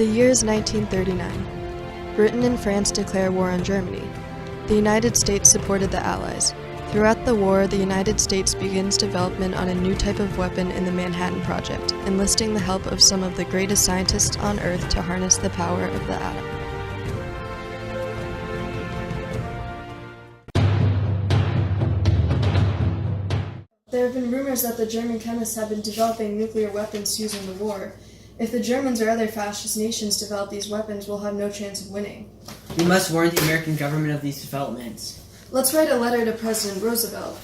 The year is 1939. Britain and France declare war on Germany. The United States supported the Allies. Throughout the war, the United States begins development on a new type of weapon in the Manhattan Project, enlisting the help of some of the greatest scientists on Earth to harness the power of the atom. There have been rumors that the German chemists have been developing nuclear weapons to use in the war. If the Germans or other fascist nations develop these weapons, we'll have no chance of winning. We must warn the American government of these developments. Let's write a letter to President Roosevelt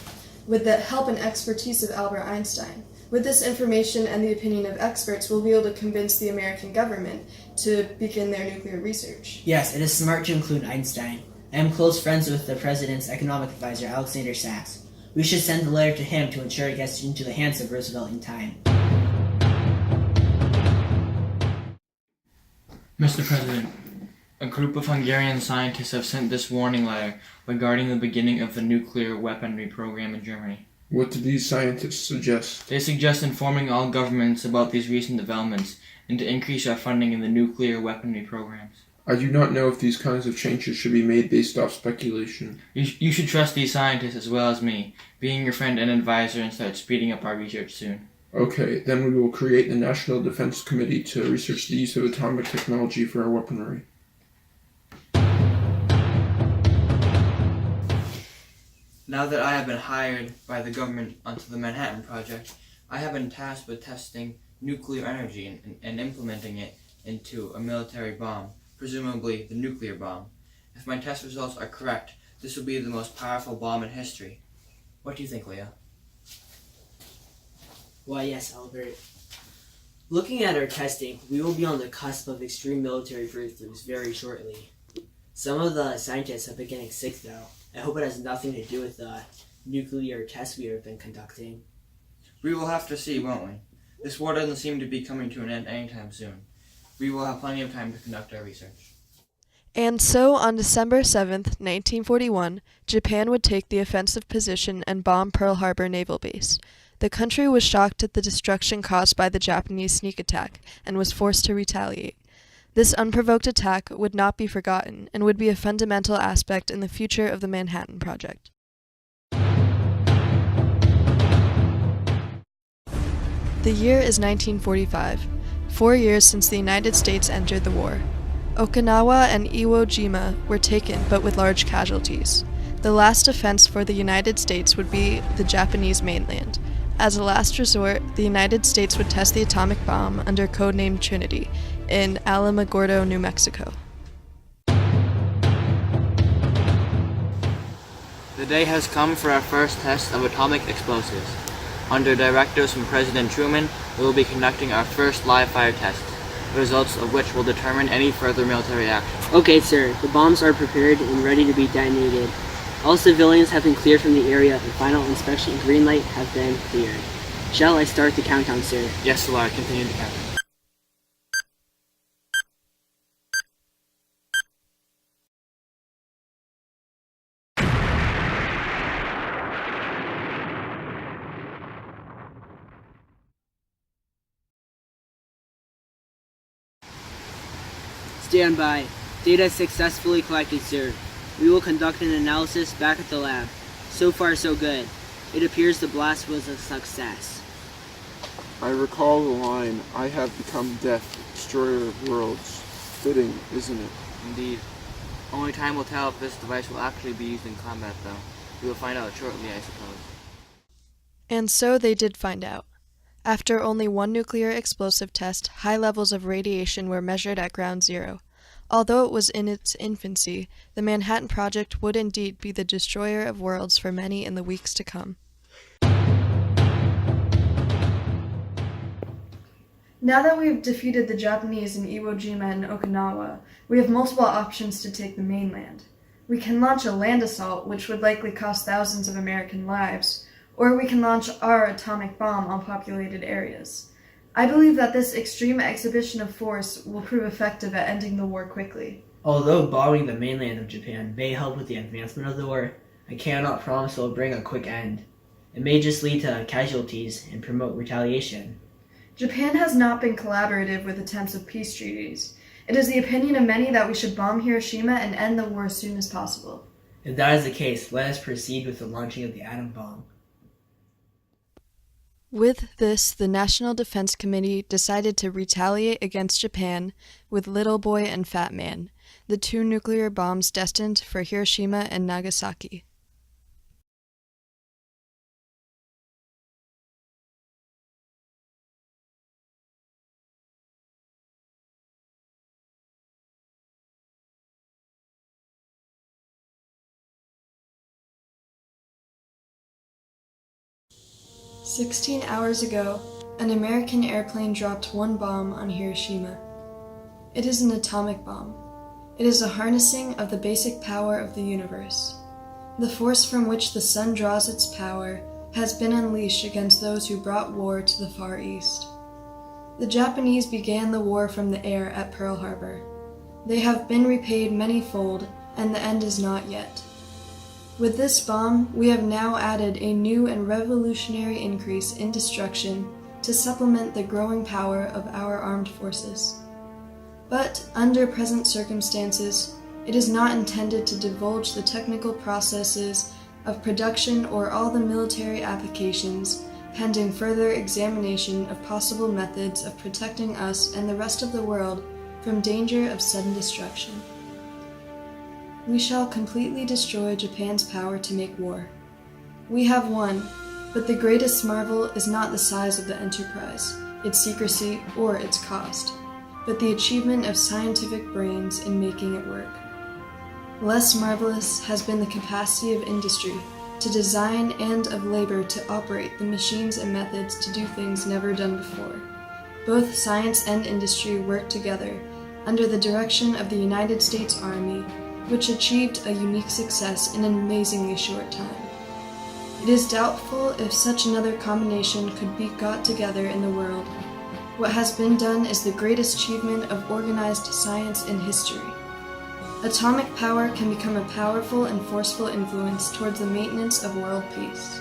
with the help and expertise of Albert Einstein. With this information and the opinion of experts, we'll be able to convince the American government to begin their nuclear research. Yes, it is smart to include Einstein. I am close friends with the President's economic advisor, Alexander Sachs. We should send the letter to him to ensure it gets into the hands of Roosevelt in time. Mr. President, a group of Hungarian scientists have sent this warning letter regarding the beginning of the nuclear weaponry program in Germany. What do these scientists suggest? They suggest informing all governments about these recent developments and to increase our funding in the nuclear weaponry programs. I do not know if these kinds of changes should be made based off speculation. You should trust these scientists as well as me, being your friend and advisor, and start speeding up our research soon. Okay, then we will create the National Defense Committee to research the use of atomic technology for our weaponry. Now that I have been hired by the government onto the Manhattan Project, I have been tasked with testing nuclear energy and implementing it into a military bomb, presumably the nuclear bomb. If my test results are correct, this will be the most powerful bomb in history. What do you think, Leah? Why, yes, Albert. Looking at our testing, we will be on the cusp of extreme military breakthroughs very shortly. Some of the scientists have been getting sick, though. I hope it has nothing to do with the nuclear tests we have been conducting. We will have to see, won't we? This war doesn't seem to be coming to an end anytime soon. We will have plenty of time to conduct our research. And so, on December 7th, 1941, Japan would take the offensive position and bomb Pearl Harbor Naval Base. The country was shocked at the destruction caused by the Japanese sneak attack and was forced to retaliate. This unprovoked attack would not be forgotten and would be a fundamental aspect in the future of the Manhattan Project. The year is 1945, 4 years since the United States entered the war. Okinawa and Iwo Jima were taken, but with large casualties. The last defense for the United States would be the Japanese mainland. As a last resort, the United States would test the atomic bomb under codename Trinity in Alamogordo, New Mexico. The day has come for our first test of atomic explosives. Under directives from President Truman, we will be conducting our first live fire test, the results of which will determine any further military action. Okay, sir. The bombs are prepared and ready to be detonated. All civilians have been cleared from the area and final inspection green light have been cleared. Shall I start the countdown, sir? Yes, Solar, continue the countdown. Stand by. Data successfully collected, sir. We will conduct an analysis back at the lab. So far, so good. It appears the blast was a success. I recall the line, "I have become death, destroyer of worlds." Fitting, isn't it? Indeed. Only time will tell if this device will actually be used in combat, though. We will find out shortly, I suppose. And so they did find out. After only one nuclear explosive test, high levels of radiation were measured at ground zero. Although it was in its infancy, the Manhattan Project would indeed be the destroyer of worlds for many in the weeks to come. Now that we've defeated the Japanese in Iwo Jima and Okinawa, we have multiple options to take the mainland. We can launch a land assault, which would likely cost thousands of American lives, or we can launch our atomic bomb on populated areas. I believe that this extreme exhibition of force will prove effective at ending the war quickly. Although bombing the mainland of Japan may help with the advancement of the war, I cannot promise it will bring a quick end. It may just lead to casualties and promote retaliation. Japan has not been collaborative with attempts of peace treaties. It is the opinion of many that we should bomb Hiroshima and end the war as soon as possible. If that is the case, let us proceed with the launching of the atom bomb. With this, the National Defense Committee decided to retaliate against Japan with Little Boy and Fat Man, the two nuclear bombs destined for Hiroshima and Nagasaki. "16 hours ago, an American airplane dropped one bomb on Hiroshima. It is an atomic bomb. It is a harnessing of the basic power of the universe. The force from which the sun draws its power has been unleashed against those who brought war to the Far East. The Japanese began the war from the air at Pearl Harbor. They have been repaid many-fold, and the end is not yet. With this bomb, we have now added a new and revolutionary increase in destruction to supplement the growing power of our armed forces. But, under present circumstances, it is not intended to divulge the technical processes of production or all the military applications, pending further examination of possible methods of protecting us and the rest of the world from danger of sudden destruction. We shall completely destroy Japan's power to make war. We have won, but the greatest marvel is not the size of the enterprise, its secrecy, or its cost, but the achievement of scientific brains in making it work. Less marvelous has been the capacity of industry to design and of labor to operate the machines and methods to do things never done before. Both science and industry work together under the direction of the United States Army, which achieved a unique success in an amazingly short time. It is doubtful if such another combination could be got together in the world. What has been done is the greatest achievement of organized science in history. Atomic power can become a powerful and forceful influence towards the maintenance of world peace.